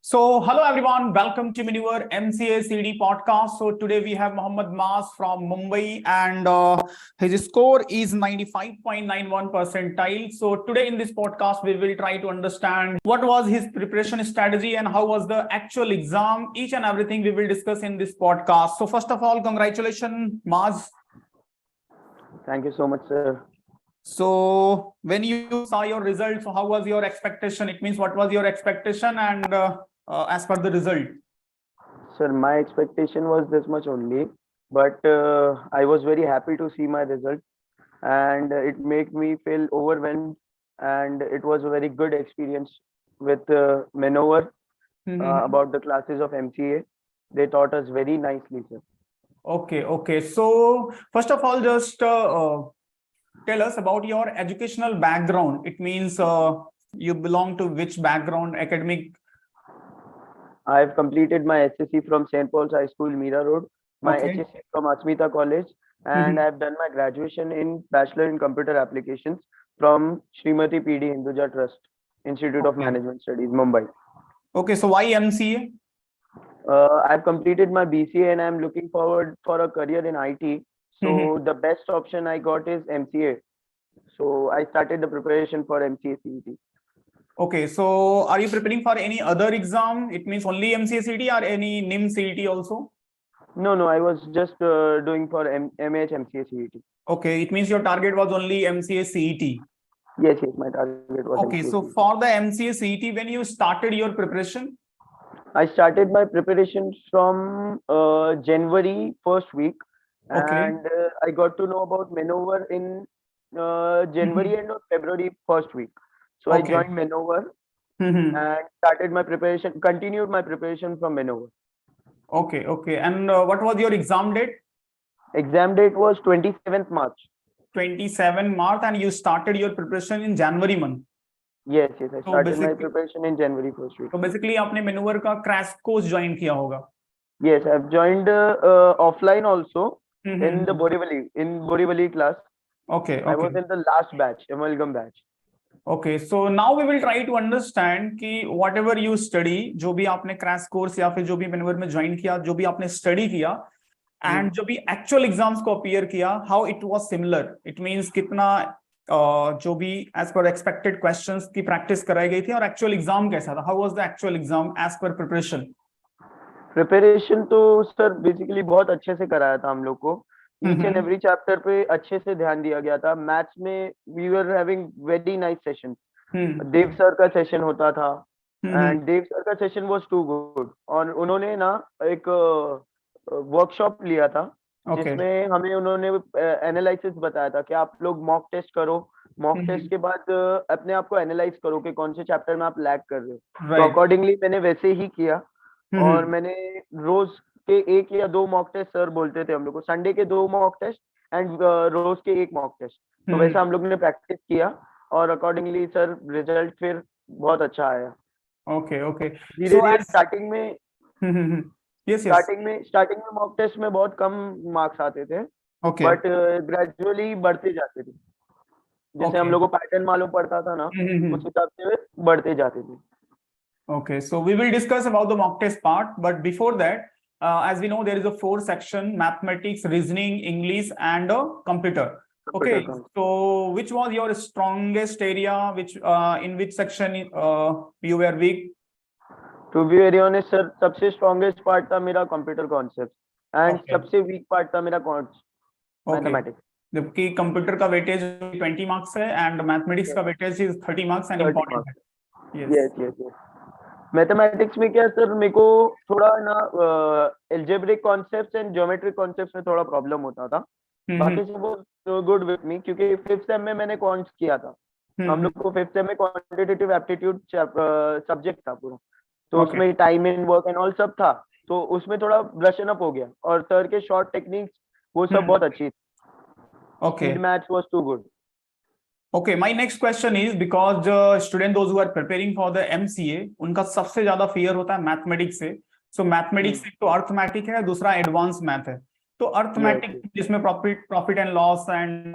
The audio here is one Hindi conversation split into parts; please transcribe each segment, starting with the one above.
Hello everyone, welcome to Maneuver MCA CD podcast. So today we have Mohammad Mas from Mumbai and his score is 95.91 percentile. So today in this podcast, we will try to understand what was his preparation strategy and how was the actual exam. Each and everything we will discuss in this podcast. So first of all, congratulations, Mas. Thank you so much, sir. So when you saw your results, so how was your expectation? It means what was your expectation and as per the result? Sir, my expectation was this much only, but I was very happy to see my result, and it made me feel overwhelmed, and it was a very good experience with Maneuver about the classes of MCA. They taught us very nicely, sir. Okay. So first of all, just tell us about your educational background. It means you belong to which background, academic? I've completed my SSC from St. Paul's High School, Mira Road, my Okay. HSC from Asmita College, and I've done my graduation in Bachelor in Computer Applications from Srimati PD Hinduja Trust, Institute of Okay. Management Studies, Mumbai. Okay, so why MCA? I've completed my BCA and I'm looking forward for a career in IT. So the best option I got is MCA. So I started the preparation for MCA CET. Okay, so are you preparing for any other exam? It means only MCA CET or any NIM CET also? No, I was just doing for MH MCA CET. Okay, it means your target was only MCA CET. Yes, my target was Okay, MCA so CET. for the MCA CET, when you started your preparation? I started my preparation from January first week, Okay. and I got to know about Maneuver in January and February first week. So I Okay. joined Maneuver and started my preparation, continued my preparation from Maneuver. Okay. And what was your exam date? Exam date was 27th March. 27 March, and you started your preparation in January month. Yes, I So started my basically, preparation in January first week. तो बेसिकली आपने मेनूवर का क्रैश कोर्स ज्वाइन किया होगा. Yes, I've joined offline also in the Borivali class. Okay. I was in the last batch, amalgam batch. Okay, so now we will try to understand कि whatever you study, जो भी आपने क्रैश कोर्स या फिर जो भी मेनूवर में ज्वाइन किया, जो भी आपने स्टडी किया एंड जो भी एक्चुअल एग्जाम्स को अपीयर किया, how it was similar. It means कितना जो भी एज पर एक्सपेक्टेड क्वेश्चंस की प्रैक्टिस कराई गई थी और एक्चुअल एग्जाम कैसा था. How was the actual exam as per preparation तो सर बेसिकली बहुत अच्छे से कराया था हम लोग को. ईच एंड एवरी चैप्टर पे अच्छे से ध्यान दिया गया था. मैथ्स में we were having very nice session. Dev sir का सेशन होता था एंड देव सर का सेशन वाज टू गुड. और उन्होंने ना एक वर्कशॉप लिया था जिसमें हमें उन्होंने एनालिसिस बताया था कि आप लोग मॉक टेस्ट करो. मॉक टेस्ट के बाद अपने आप को एनालाइज करो कि कौन से चैप्टर में आप लैग कर रहे हो. तो अकॉर्डिंगली मैंने वैसे ही किया और मैंने रोज के 1 या 2 मॉक टेस्ट सर बोलते थे हम लोग को. संडे के 2 मॉक टेस्ट एंड रोज के 1 मॉक टेस्ट. तो वैसा हम लोग ने प्रैक्टिस किया और अकॉर्डिंगली सर रिजल्ट फिर बहुत अच्छा आया. ओके. धीरे-धीरे स्टार्टिंग में यस. स्टार्टिंग में मॉक टेस्ट में बहुत कम मार्क्स आते थे, बट ग्रेजुअली बढ़ते जाते थे. जैसे हम लोग को पैटर्न मालूम पड़ता था ना, उस हिसाब से बढ़ते जाते थे. Okay, so we will discuss about the mock test part, but before that, as we know, there is a 4 section: mathematics, reasoning, English, and computer. Okay, so which was your strongest area? Which in which section you were weak? To be very honest, sir, सबसे strongest part था मेरा computer concept and सबसे weak part था मेरा mathematics. जबकि कंप्यूटर का वेटेज 20 मार्क्स है एंड मैथमेटिक्स का weightage is 30 marks and important है. यस. मैथमेटिक्स में क्या सर, मेरे को थोड़ा ना algebraic concepts and geometric concepts में थोड़ा प्रॉब्लम होता था. बाकी सब वो गुड विथ मी, क्योंकि 5th सेम में मैंने क्वांट्स किया था. हम लोग को 5th सेम में क्वांटिटेटिव एप्टीट्यूड सब्जेक्ट था पूरा. तो उसमें time in work and all सब था. तो उसमें थोड़ा ब्रशन अप हो गया और सर के शॉर्ट टेक्निक्स वो सब बहुत अच्छी थी. Speed match was too good. Okay, my next question is because the student those who are preparing for the MCA, उनका सबसे ज्यादा fear होता है मैथमेटिक्स से. So मैथमेटिक्स एक तो अर्थमेटिक है, दूसरा एडवांस मैथ है. तो अर्थमेटिक जिसमें profit and loss and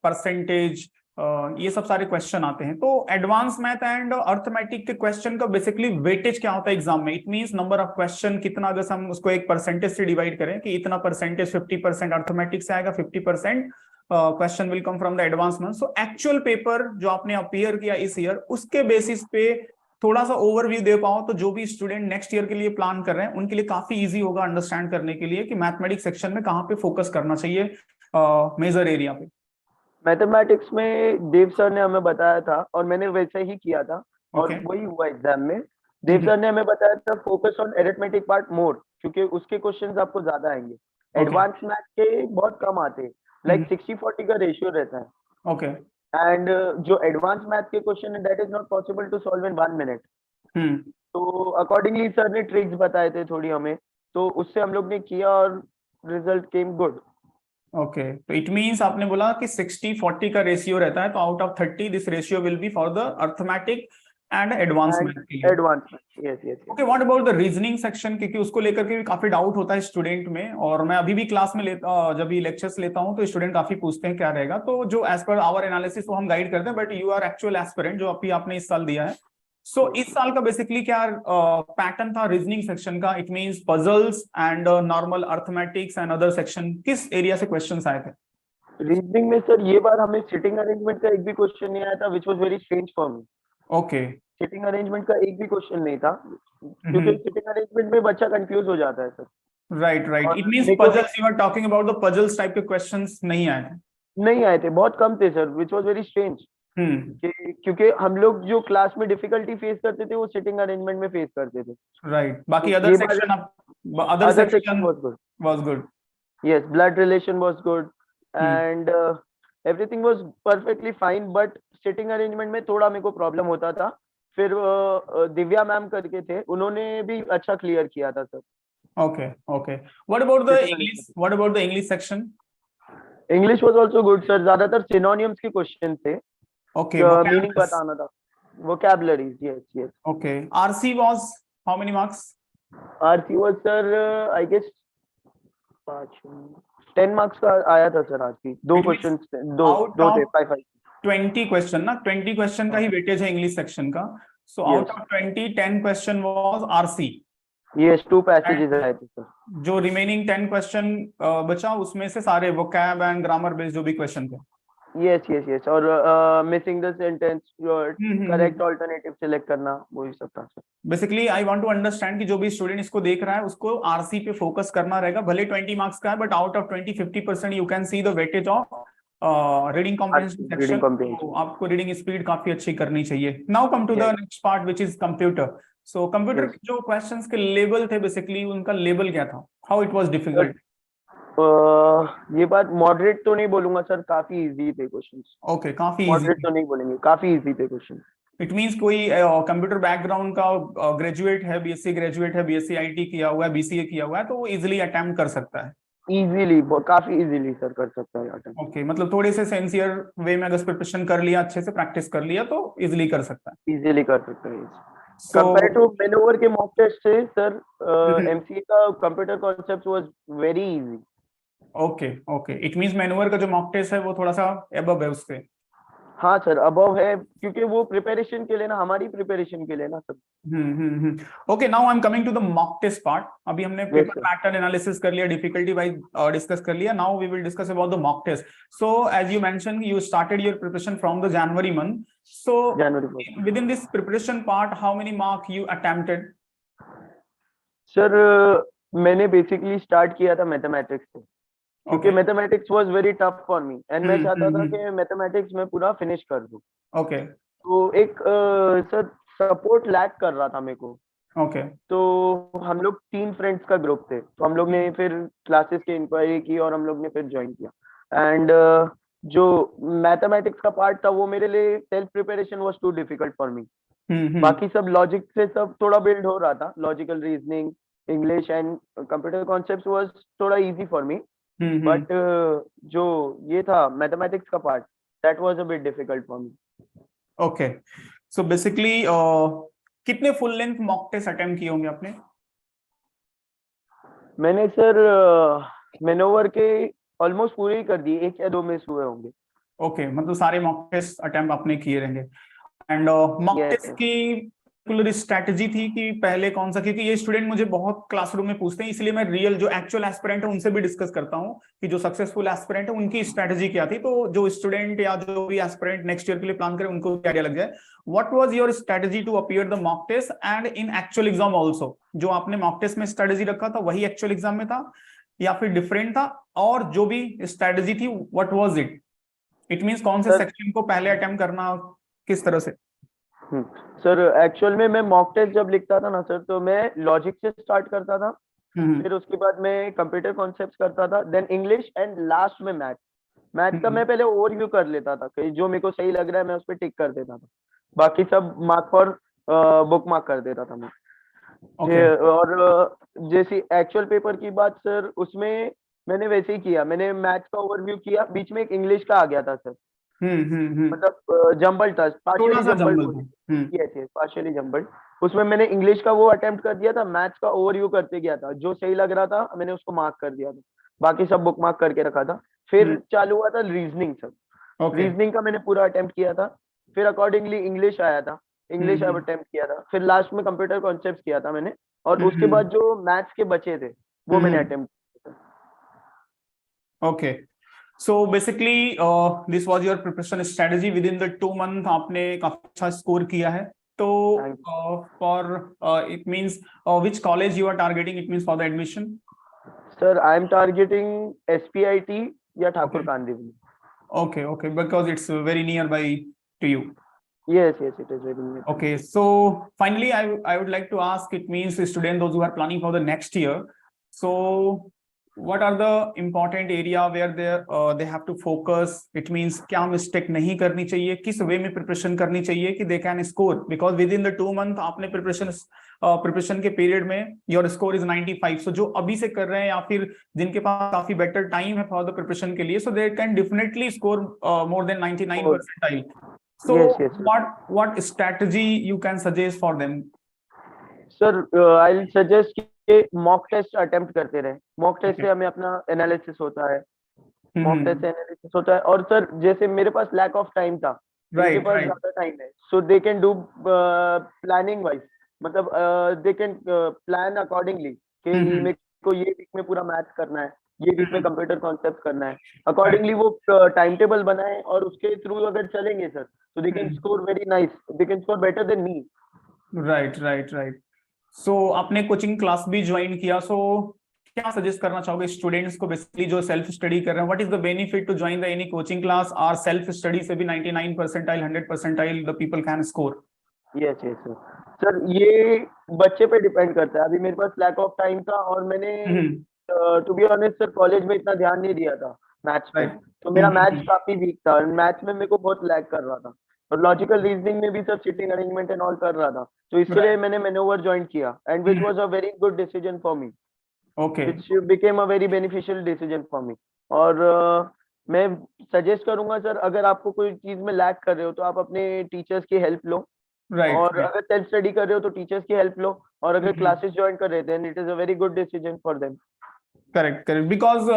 percentage ये सब सारे क्वेश्चन आते हैं। तो एडवांस मैथ एंड अर्थमेटिक के क्वेश्चन का बेसिकली वेटेज क्या होता है एग्जाम में? It means number of question कितना, अगर हम उसको एक परसेंटेज से डिवाइड करें कि इतना परसेंटेज 50% अर्थमेटिक से आएगा, 50% question will come from the advance math. So actual paper जो आपने अपीयर किया इस ईयर, उसके बेसिस पे थोड़ा सा ओवरव्यू दे पाओ तो जो भी स्टूडेंट नेक्स्ट ईयर के लिए प्लान कर रहे हैं उनके लिए काफी इजी होगा अंडरस्टैंड करने के लिए कि मैथमेटिक्स सेक्शन में कहाँ पे फोकस करना चाहिए मेजर एरिया पे। मैथमेटिक्स में देव सर ने हमें बताया था और मैंने वैसे ही किया था और Okay. वही हुआ एग्जाम में। देव सर ने हमें बताया था focus on arithmetic part more, क्योंकि उसके क्वेश्चंस आपको ज्यादा आएंगे। एडवांस मैथ के बहुत कम आते हैं, लाइक 60-40 का रेशियो रहता है। Okay. एंड जो एडवांस मैथ के क्वेश्चन है that is not possible to solve in 1 minute. तो अकॉर्डिंगली सर ने ट्रिक्स बताए थे थोड़ी हमें, तो उससे हम लोग ने किया और रिजल्ट केम गुड। ओके, तो इट मींस आपने बोला कि 60-40 का रेशियो रहता है, तो out of 30 this ratio will be for the arithmetic and advance math के लिए। Advance math, yes yes. Okay, what about the reasoning section? क्योंकि उसको लेकर के भी काफी डाउट होता है स्टूडेंट में, और मैं अभी भी क्लास में जब भी लेक्चर्स लेता हूं तो स्टूडेंट काफी पूछते हैं क्या रहेगा। तो जो एज पर आवर एनालिसिस वो हम गाइड करते हैं, but you are actual aspirant जो अभी आपने इस साल दिया है। सो इस साल का बेसिकली क्या पैटर्न था रीजनिंग सेक्शन का? It means puzzles and normal arithmetics and other section, किस एरिया से क्वेश्चंस आए थे? रीजनिंग में सर ये बार हमें सिटिंग अरेंजमेंट का एक भी क्वेश्चन नहीं आया था, विच was very strange for me. Okay. Sitting arrangement का एक भी क्वेश्चन नहीं था, क्योंकि सिटिंग अरेंजमेंट में बच्चा कंफ्यूज हो जाता है सर। राइट राइट, और इट मींस मेरे को puzzles, you are talking about the puzzles type के क्वेश्चंस नहीं आए थे? नहीं आए थे, बहुत कम थे sir, which was very strange. क्योंकि हम लोग जो क्लास में डिफिकल्टी फेस करते थे वो सिटिंग अरेंजमेंट में फेस करते थे। राइट, बाकी तो अदर ये section other other section section was good. Was good. Yes, blood relation was good and everything was perfectly fine, but sitting arrangement में थोड़ा मेरे को प्रॉब्लम होता था। फिर दिव्या मैम करके थे, उन्होंने भी अच्छा क्लियर किया था sir. Okay okay, what about the Sitting English? arrangement, what about the English section? English was also good sir, ज्यादातर सिनोनिम्स के क्वेश्चन थे, ओके, मीनिंग vocabularies. बताना था। Vocabularies, yes yes. Okay, RC was how many marks? RC was sir I guess 10 marks का आया था सर। आरसी दो It means क्वेश्चन, दो out दो थे, of 5 5। 20 क्वेश्चन ना, 20 क्वेश्चन का ही वेटेज है इंग्लिश सेक्शन का। So out of 20, 10 question was RC. Yes, 2 passages आए थे सर। जो रिमेनिंग 10 क्वेश्चन बचा उसमें से सारे वोकैब एंड ग्रामर बेस्ड जो भी क्वेश्चन थे। यस यस यस, और missing the sentence, correct alternative select करना, वही सब था sir. Basically I want to understand कि जो भी स्टूडेंट इसको देख रहा है उसको आरसी पे फोकस करना रहेगा। भले 20 मार्क्स का है, but out of 20-50% you can see the weightage of reading comprehension section. Reading comprehension, आपको रीडिंग स्पीड काफी अच्छी करनी चाहिए। Now come to the next part which is computer. So computer के जो क्वेश्चंस के लेवल थे, बेसिकली उनका लेवल क्या था? How it was difficult? ये बात मॉडरेट तो नहीं बोलूंगा सर, काफी इजी थे क्वेश्चंस। ओके, काफी इजी। मॉडरेट तो नहीं बोलेंगे, काफी इजी थे क्वेश्चन। इट मींस कोई कंप्यूटर बैकग्राउंड का ग्रेजुएट है, बीएससी ग्रेजुएट है, बीएससी आईटी किया हुआ है, बीसीए किया हुआ है, तो वो इजिली अटेम्प्ट कर सकता है। इजीली, काफी इजीली सर कर सकता है अटेम्प्ट। ओके, मतलब थोड़े से सिंसियर वे में अगर प्रिपरेशन कर लिया, अच्छे से प्रैक्टिस कर लिया तो इजिली कर सकता है। इजीली कर सकता है। सो कंपेयर टू मैनोवर के मॉक टेस्ट से सर, एमसीए का computer concept was very easy. Okay okay, it means manure का जो मॉक टेस्ट है वो थोड़ा सा अबव है उससे। हाँ सर, अबव है, क्योंकि वो प्रिपरेशन के लिए ना, हमारी प्रिपरेशन के लिए ना sir. Okay, now I am coming to the mock test part. अभी हमने पेपर पैटर्न एनालिसिस कर लिया, डिफिकल्टी वाइज डिस्कस कर लिया। Now we will discuss about the mock test. So as you mention, you started your preparation from the January month. So within this preparation part, how many mark you attempted? Sir मैंने बेसिकली स्टार्ट किया था मैथमेटिक्स से, क्योंकि mathematics was very tough for me and मैं चाहता था कि मैथमेटिक्स में पूरा फिनिश कर दूं। ओके, तो एक सर सपोर्ट लैक कर रहा था मेरे को। ओके, तो हम लोग 3 फ्रेंड्स का ग्रुप थे, तो हम लोग ने फिर क्लासेस की इंक्वायरी की और हम लोग ने फिर ज्वाइन किया। एंड जो मैथमेटिक्स का पार्ट था वो मेरे लिए self preparation was too difficult for me. बाकी सब लॉजिक से सब थोड़ा बिल्ड हो रहा था, logical reasoning, English and computer concepts was थोड़ा इजी फॉर मी। बट जो ये था मैथमेटिक्स का part, that was a bit difficult for me. Okay, so basically कितने full length mock test attempt किए होंगे आपने? मैंने सर मैनोवर के ऑलमोस्ट पूरे ही कर दिए, 1 या 2 मिस हुए होंगे। ओके, मतलब सारे मॉक टेस्ट अटेम्प्ट आपने किए रहेंगे। And mock Yes, test yes. की पर्टिकुलर स्ट्रैटेजी थी कि पहले कौन सा, क्योंकि ये स्टूडेंट मुझे बहुत क्लासरूम में पूछते हैं, इसलिए मैं रियल जो एक्चुअल एस्पिरेंट है उनसे भी डिस्कस करता हूँ कि जो सक्सेसफुल एस्पिरेंट है उनकी स्ट्रैटेजी क्या थी, तो जो स्टूडेंट या जो भी एस्पिरेंट नेक्स्ट ईयर के लिए प्लान करे उनको आइडिया लग जाए। What was your strategy to appear the mock test and in actual exam also? जो आपने मॉक टेस्ट में स्ट्रैटेजी रखा था वही एक्चुअल एग्जाम में था या फिर डिफरेंट था? और जो भी स्ट्रैटेजी थी what was it? It means कौन से सर सेक्शन को पहले अटेम्प्ट करना, किस तरह से? सर एक्चुअल में मैं मॉक टेस्ट जब लिखता था ना सर, तो मैं लॉजिक से स्टार्ट करता था, फिर उसके बाद मैं कंप्यूटर कॉन्सेप्ट्स करता था, देन इंग्लिश एंड लास्ट में मैथ। मैथ का मैं पहले ओवरव्यू कर लेता था कि जो मेरे को सही लग रहा है मैं उस पर टिक कर देता था, बाकी सब मार्क फॉर बुक मार्क कर देता था मैं। ओके। और जैसी एक्चुअल पेपर की बात सर, उसमें मैंने वैसे ही किया, मैंने मैथ का ओवरव्यू किया, बीच में एक इंग्लिश का आ गया था सर, मतलब जंबल था, थोड़ा पार्शियली सा जंबल जंबल बोले। था। Yes yes, partially jumble. उसमें मैंने इंग्लिश का वो अटेम्प्ट कर दिया था, मैथ्स का ओवरव्यू करते गया था, जो सही लग रहा था मैंने उसको मार्क कर दिया था, बाकी सब बुक मार्क करके रखा था। फिर चालू हुआ था रीजनिंग सर, ओके। रीजनिंग का मैंने पूरा अटेम्प्ट किया था, फिर अकॉर्डिंगली इंग्लिश आया था, इंग्लिश अब अटेम्प्ट किया था, फिर लास्ट में कंप्यूटर कॉन्सेप्ट किया था मैंने, और उसके बाद जो मैथ्स के बचे थे वो मैंने अटेम्प्ट किया था। Okay, so basically this was your preparation strategy within the 2 month. आपने काफी अच्छा स्कोर किया है। तो Thank you. For it means which college you are targeting, it means for the admission? Sir I am targeting SPIT या Thakur okay Kandivali. Okay okay, because it's very near by to you. Yes, yes, it is very near to me. Okay, so finally, I would like to ask, it means students, those who are planning for the next year. So what are the important area where they have to focus? It means क्या mistake नहीं करनी चाहिए, किस way में preparation करनी चाहिए कि they can score, because within the 2 month आपने preparation के period में your score is 95. So जो अभी से कर रहे हैं या फिर जिनके पास काफी better time है for the preparation के लिए, so they can definitely score more than 99 Oh, percentile. So yes, yes, sir. what strategy you can suggest for them? Sir I suggest कि मॉक टेस्ट अटेम्प्ट करते रहे, मॉक टेस्ट Okay. से हमें अपना एनालिसिस होता है, मॉक टेस्ट हम्म। से एनालिसिस होता है। और सर जैसे मेरे पास लैक ऑफ टाइम था, इनके राइट पास राइट। ज्यादा टाइम है, so they can do planning wise, मतलब दे कैन प्लान अकॉर्डिंगली कि मेरे को ये वीक में पूरा मैथ्स करना है, ये वीक में कंप्यूटर कॉन्सेप्ट करना है, अकॉर्डिंगली वो टाइम टेबल बनाए और उसके थ्रू अगर चलेंगे सर, तो they can score very nice, they can score better than me. Right right right. So आपने कोचिंग क्लास भी ज्वाइन किया, सो क्या सजेस्ट करना चाहोगे स्टूडेंट्स को बेसिकली जो सेल्फ स्टडी कर रहे हैं? What is the benefit to join the any coaching class? और सेल्फ स्टडी से भी 99 percentile 100 percentile the people can score? Yes yes sir, sir ये बच्चे पे डिपेंड करता है। अभी मेरे पास लैक ऑफ टाइम था और मैंने to be honest sir college में इतना ध्यान नहीं दिया था मैथ्स पे, राइट। तो मेरा मैथ्स काफी वीक था, मैथ्स में मेरे को बहुत लैग कर रहा था, और लॉजिकल रीजनिंग में भी sir sitting arrangement and all कर रहा था, तो इसके लिए मैंने मैनोवर ज्वाइन किया, and which was a very good decision for me, okay. Which became a very beneficial decision for me. और मैं सजेस्ट करूंगा सर, अगर आपको कोई चीज में लैग कर रहे हो तो आप अपने टीचर्स की हेल्प लो, राइट और अगर सेल्फ स्टडी कर रहे हो तो टीचर्स की हेल्प लो, और अगर क्लासेस ज्वाइन कर रहे थे it is a very good decision for them. Correct correct, because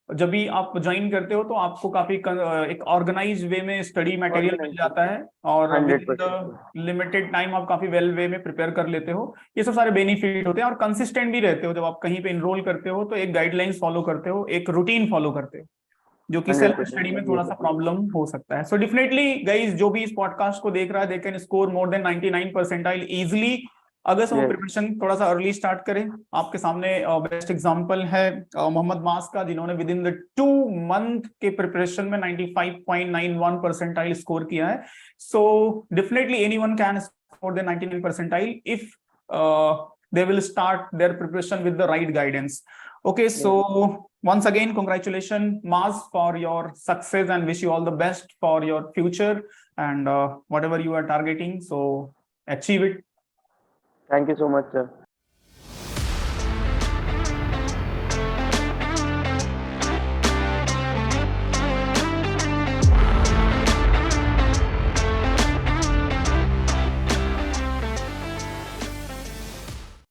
जब भी आप ज्वाइन करते हो तो आपको काफी एक ऑर्गेनाइज वे में स्टडी मटेरियल मिल जाता है, और with in 100%। The limited time आप काफी वेल वे में प्रिपेयर कर लेते हो। ये सब सारे बेनिफिट होते हैं, और कंसिस्टेंट भी रहते हो। जब आप कहीं पे इनरोल करते हो तो एक गाइडलाइंस फॉलो करते हो, एक रूटीन फॉलो करते हो, जो कि सेल्फ 100%। स्टडी में थोड़ा सा प्रॉब्लम हो सकता है। सो डेफिनेटली गाइज, जो भी इस पॉडकास्ट को देख रहा है, दे can score more than 99 percentile easily, अगर से वो प्रिपरेशन थोड़ा सा अर्ली स्टार्ट करें। आपके सामने बेस्ट एग्जांपल है मोहम्मद मास का, जिन्होंने विद इन द 2 मंथ के प्रिपरेशन में 95.91 परसेंटाइल स्कोर किया है। So definitely anyone can score the 99 percentile if they will start their preparation with the right guidance. Okay, so once again, congratulations, Maz, for your success, and wish you all the best for your future, and whatever you are targeting, so achieve it. Thank you so much, sir.